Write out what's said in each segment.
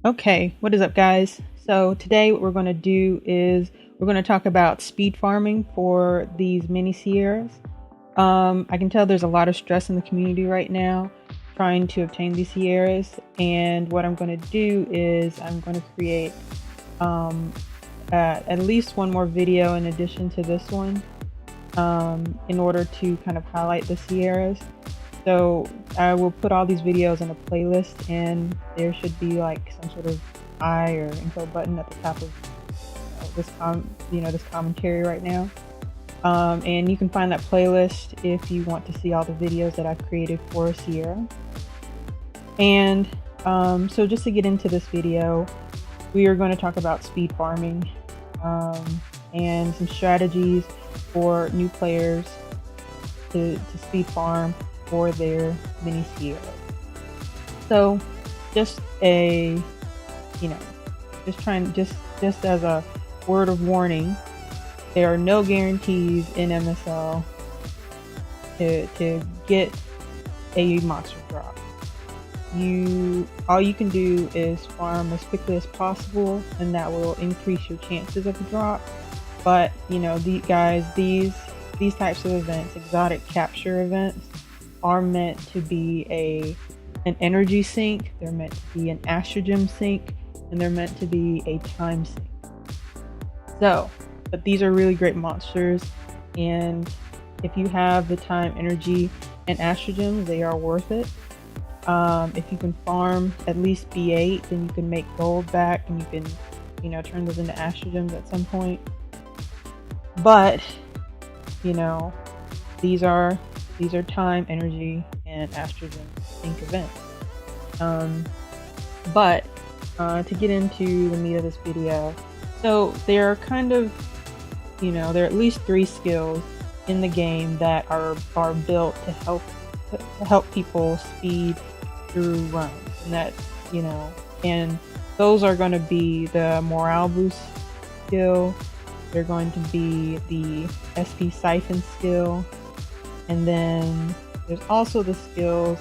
Okay, what is up, guys? So today what we're going to do is we're going to talk about speed farming for these mini Seiras. I can tell there's a lot of stress in the community right now trying to obtain these Seiras, and what I'm going to do is I'm going to create at least one more video in addition to this one in order to kind of highlight the Seiras. So I will put all these videos in a playlist, and there should be like some sort of I or info button at the top of this commentary right now. And you can find that playlist if you want to see all the videos that I've created for Seira. And so just to get into this video, we are going to talk about speed farming and some strategies for new players to speed farm for their mini Seira. So just just as a word of warning, there are no guarantees in MSL to get a monster drop. All you can do is farm as quickly as possible, and that will increase your chances of a drop. But these types of events, exotic capture events, are meant to be an energy sink, they're meant to be an astrogen sink, and they're meant to be a time sink. But these are really great monsters, and if you have the time, energy, and astrogen, they are worth it. If you can farm at least B8, then you can make gold back, and you can turn those into astrogens at some point. But these are time, energy, and astrogen sink events. But to get into the meat of this video, so there are kind of, there are at least 3 skills in the game that are built to help people speed through runs, and that's and those are going to be the morale boost skill. They're going to be the SP siphon skill, and then there's also the skills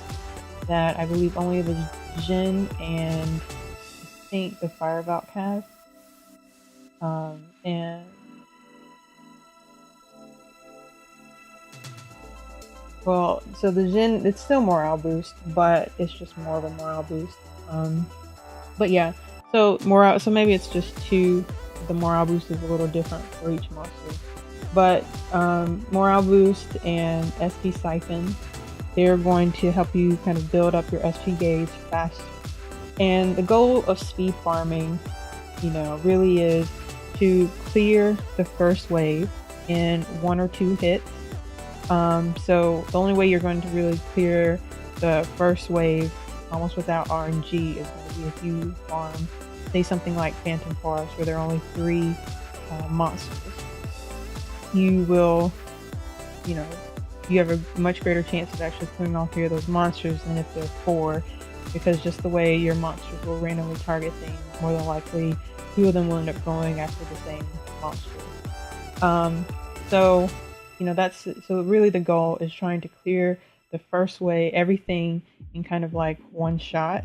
that I believe only the Jin and I think the Firevalk have. And well, so the Jin, it's still morale boost, but it's just more of a morale boost. But yeah, so maybe it's just 2. The morale boost is a little different for each monster. But morale boost and SP siphon, they're going to help you kind of build up your SP gauge faster. And the goal of speed farming, really is to clear the first wave in 1 or 2 hits. So the only way you're going to really clear the first wave almost without RNG is going to be if you farm, say, something like Phantom Forest, where there are only 3 monsters. You will, you have a much greater chance of actually clearing all 3 of those monsters than if there are 4, because just the way your monsters will randomly target things, more than likely 2 of them will end up going after the same monster. So really the goal is trying to clear the first wave, everything in kind of like one shot.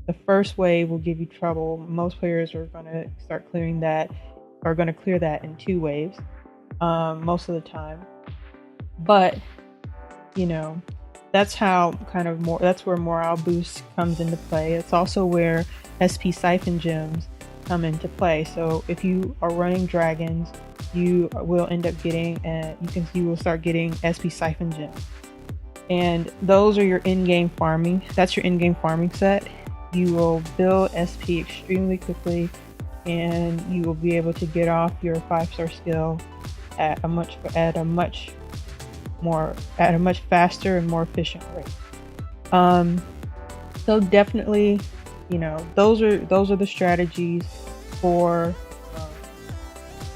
The first wave will give you trouble. Most players are going to start clearing that, are going to clear that in 2 waves most of the time. But that's how that's where morale boost comes into play. It's also where SP siphon gems come into play. So if you are running dragons, you will end up getting you will start getting SP siphon gems, and those are your in-game farming. That's your in-game farming set. You will build SP extremely quickly, and you will be able to get off your 5-star skill at a much faster and more efficient rate. So definitely, those are the strategies for,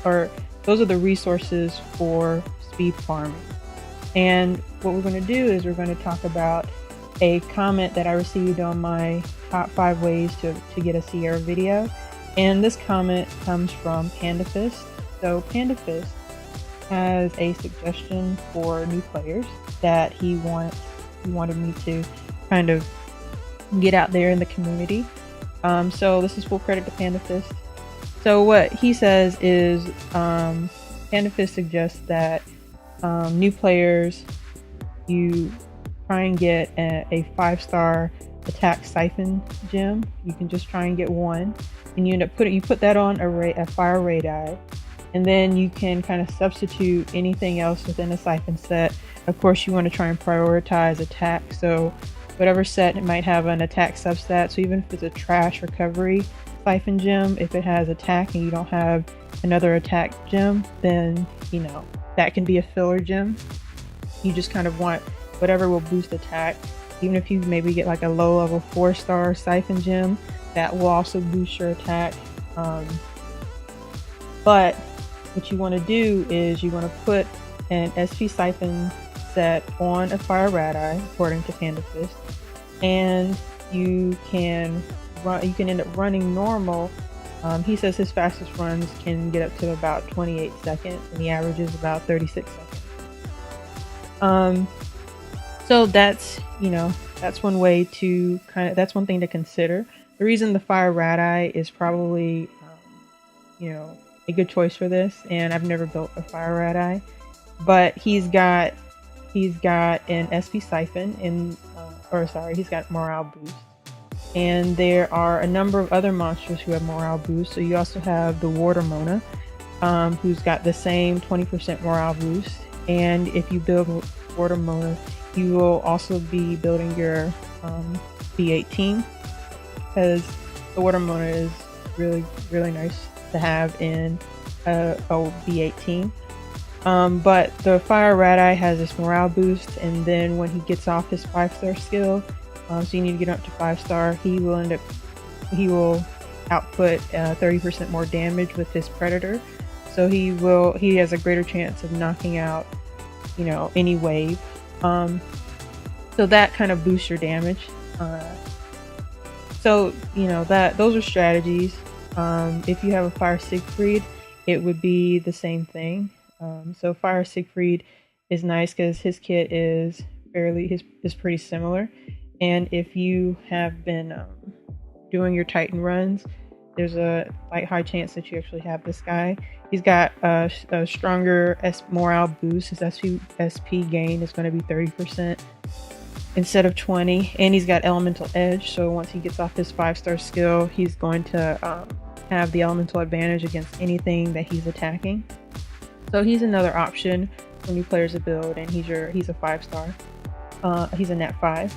or those are the resources for speed farming. And what we're going to do is we're going to talk about a comment that I received on my top 5 ways to get a Seira video. And this comment comes from PandaFist. So PandaFist has a suggestion for new players that he wanted me to kind of get out there in the community. So this is full credit to PandaFist. So what he says is PandaFist suggests that new players, you try and get a 5-star attack siphon gem. You can just try and get one, and you put that on a fire ray die, and then you can kind of substitute anything else within a siphon set. Of course, you want to try and prioritize attack, so whatever set, it might have an attack substat. So even if it's a trash recovery siphon gem, if it has attack and you don't have another attack gem, then that can be a filler gem. You just kind of want whatever will boost attack. Even if you maybe get like a low level 4-star siphon gem, that will also boost your attack. But what you want to do is you want to put an SP siphon set on a fire radii, according to PandaFist, and you can end up running normal. He says his fastest runs can get up to about 28 seconds, and the average is about 36 seconds. So that's one way to that's one thing to consider. The reason the fire radii is probably a good choice for this, and I've never built a fire radii, but he's got an SP siphon he's got morale boost, and there are a number of other monsters who have morale boost. So you also have the Water Mona, who's got the same 20% morale boost, and if you build Water Mona, you will also be building your B18, because the Water Mona is really, really nice to have in a B18. But the fire radii has this morale boost, and then when he gets off his 5-star skill, so you need to get up to 5-star, he will output 30% more damage with his predator. So he has a greater chance of knocking out any wave. So that kind of boosts your damage. So those are strategies. If you have a Fire Siegfried, it would be the same thing. So Fire Siegfried is nice because his kit is pretty similar. And if you have been doing your Titan runs, there's a high chance that you actually have this guy. He's got a stronger morale boost. His SP gain is going to be 30% instead of 20, and he's got elemental edge. So once he gets off his 5-star skill, he's going to have the elemental advantage against anything that he's attacking. So he's another option for new players to build, and he's a 5-star. He's a nat 5.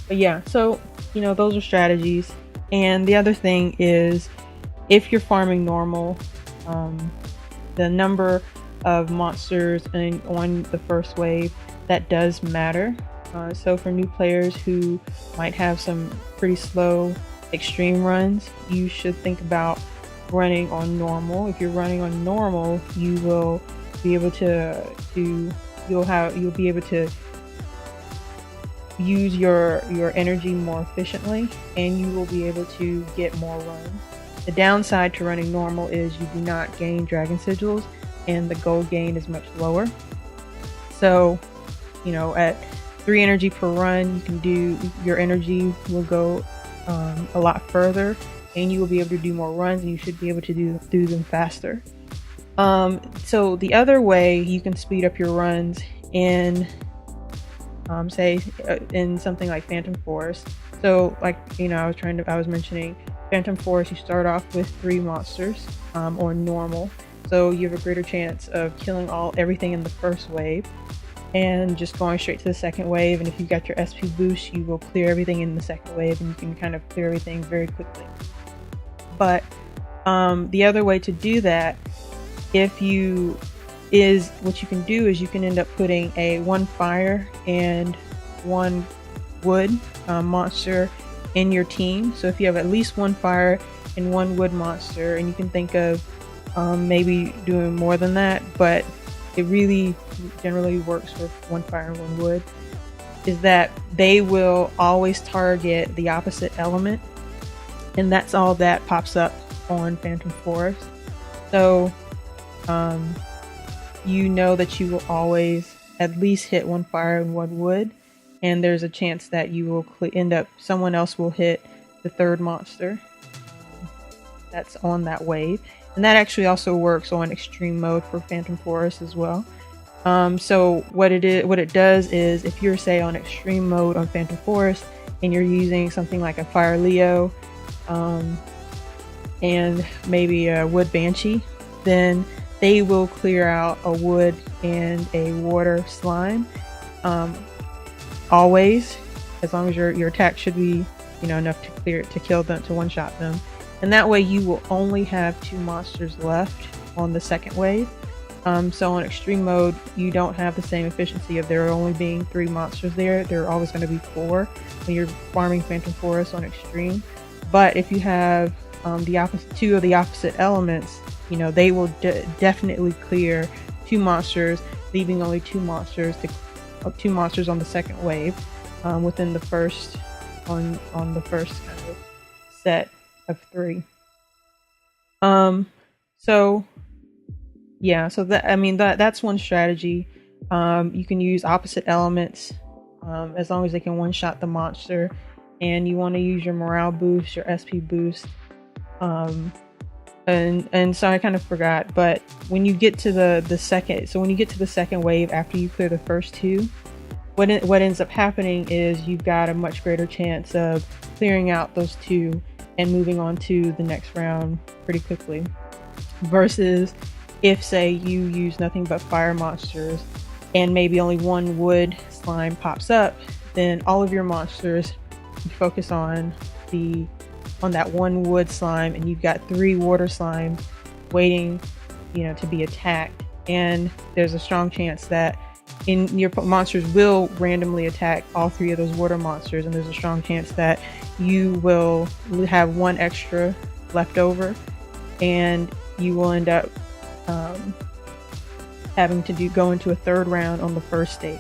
But yeah, so those are strategies. And the other thing is, if you're farming normal, the number of monsters on the first wave, that does matter. So for new players who might have some pretty slow extreme runs, you should think about running on normal. If you're running on normal, you will be able to you'll be able to use your energy more efficiently, and you will be able to get more runs. The downside to running normal is you do not gain dragon sigils, and the gold gain is much lower. So at 3 energy per run, your energy will go a lot further, and you will be able to do more runs, and you should be able to do them faster. So the other way you can speed up your runs in in something like Phantom Forest. So I was mentioning Phantom Forest, you start off with 3 monsters on normal, so you have a greater chance of killing everything in the first wave and just going straight to the second wave. And if you've got your SP boost, you will clear everything in the second wave, and you can kind of clear everything very quickly. But the other way to do that, what you can do is you can end up putting a 1 fire and 1 wood monster in your team. So if you have at least 1 fire and 1 wood monster, and you can think of maybe doing more than that, but it really generally works with 1 fire and 1 wood, is that they will always target the opposite element, and that's all that pops up on Phantom Forest. So that you will always at least hit 1 fire and 1 wood, and there's a chance that you will end up, someone else will hit the third monster that's on that wave. And that actually also works on extreme mode for Phantom Forest as well. So what it does is, if you're, say, on extreme mode on Phantom Forest and you're using something like a Fire Leo and maybe a Wood Banshee, then they will clear out a wood and a water slime always, as long as your attack should be, you know, enough to clear it, to kill them, to one-shot them. And that way you will only have 2 monsters left on the second wave. So on extreme mode, you don't have the same efficiency of there only being 3 monsters there. There are always going to be 4 when you're farming Phantom Forest on extreme. But if you have the opposite, 2 of the opposite elements, you know, they will definitely clear 2 monsters, leaving only 2 monsters on the second wave within the first on the first kind of set of 3. So yeah, so that, I mean, that's one strategy. You can use opposite elements as long as they can one-shot the monster, and you want to use your morale boost, your SP boost. And so I kind of forgot, but when you get to the second wave after you clear the first 2, what ends up happening is you've got a much greater chance of clearing out those 2 and moving on to the next round pretty quickly, versus if, say, you use nothing but fire monsters and maybe only 1 wood slime pops up, then all of your monsters, you focus on that 1 wood slime, and you've got 3 water slimes waiting, you know, to be attacked. And there's a strong chance that your monsters will randomly attack all 3 of those water monsters, and there's a strong chance that you will have 1 extra left over, and you will end up having to go into a 3rd round on the first stage.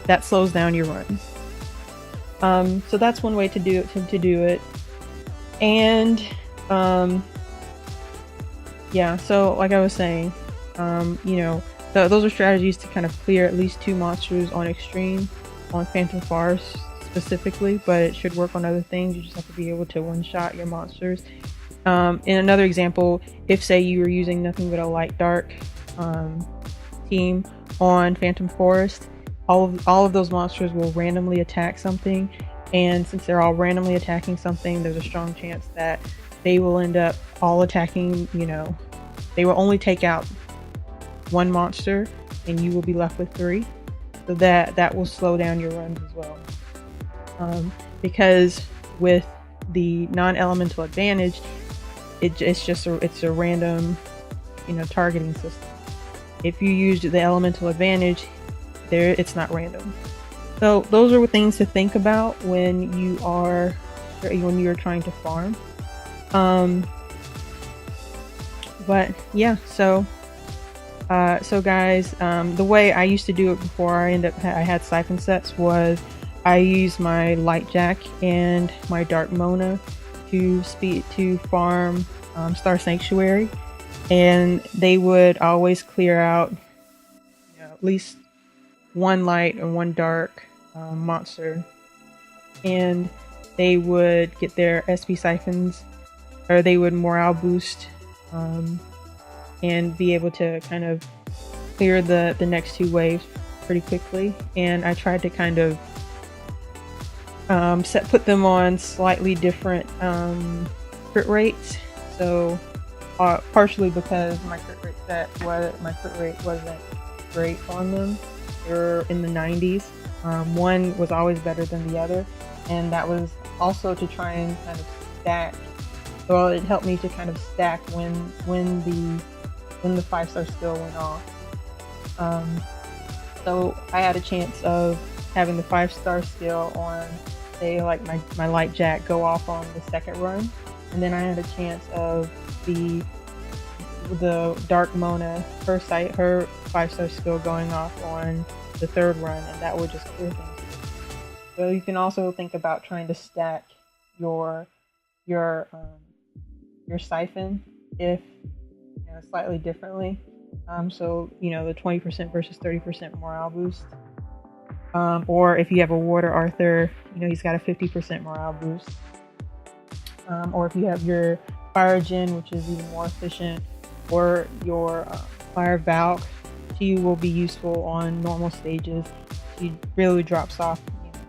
That slows down your runs. So that's one way to do it. And yeah, so like I was saying, you know, those are strategies to kind of clear at least 2 monsters on extreme on Phantom Forest specifically, but it should work on other things. You just have to be able to one-shot your monsters. In another example, if, say, you were using nothing but a light dark team on Phantom Forest, all of those monsters will randomly attack something, and since they're all randomly attacking something, there's a strong chance that they will end up all attacking, you know, they will only take out 1 monster and you will be left with 3. So that will slow down your runs as well, because with the non-elemental advantage, it's a random, you know, targeting system. If you used the elemental advantage, it's not random. So those are things to think about when you are trying to farm. But yeah, so guys, the way I used to do it before I had siphon sets was I used my light jack and my dark Mona to farm Star Sanctuary, and they would always clear out, you know, at least 1 light and 1 dark monster, and they would get their SP siphons, or they would morale boost, and be able to kind of clear the next 2 waves pretty quickly. And I tried to kind of put them on slightly different crit rates. So partially because my crit rate wasn't great on them. They were in the 90s. One was always better than the other, and that was also to try and kind of stack. Well, it helped me to kind of stack when the 5-star skill went off. So I had a chance of having the 5-star skill on, say, like my light jack go off on the second run, and then I had a chance of the dark Mona, her 5-star skill going off on the 3rd run, and that would just clear things. So you can also think about trying to stack your siphon, if you know, slightly differently. So you know, the 20% versus 30% morale boost. Or if you have a water Arthur, you know, he's got a 50% morale boost. Or if you have your fire gen, which is even more efficient, or your fire Valk, she will be useful on normal stages. She really drops off, you know,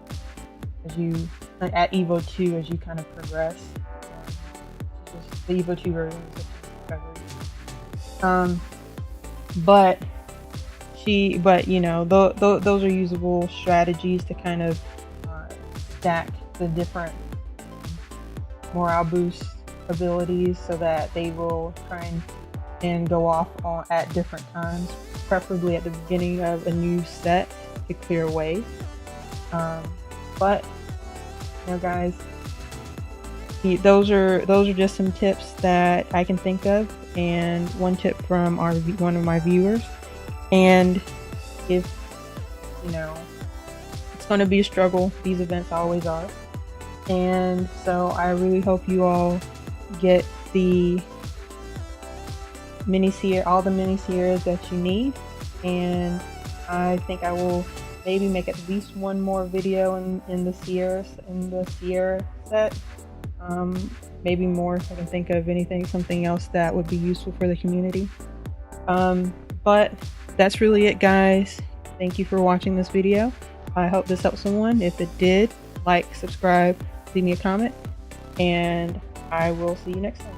as you at Evo 2 as you kind of progress. Just the Evo 2 version is recovery. But you know, those are usable strategies to kind of stack the different morale boost abilities so that they will try and go off at different times, preferably at the beginning of a new set to clear away. But you know, guys, those are just some tips that I can think of, and one tip from one of my viewers. And if you know, it's going to be a struggle. These events always are. And so I really hope you all get the all the mini Seiras that you need. And I think I will maybe make at least one more video in the Seira set. Maybe more if I can think of something else that would be useful for the community. But that's really it, guys. Thank you for watching this video. I hope this helped someone. If it did, like, subscribe, leave me a comment, and I will see you next time.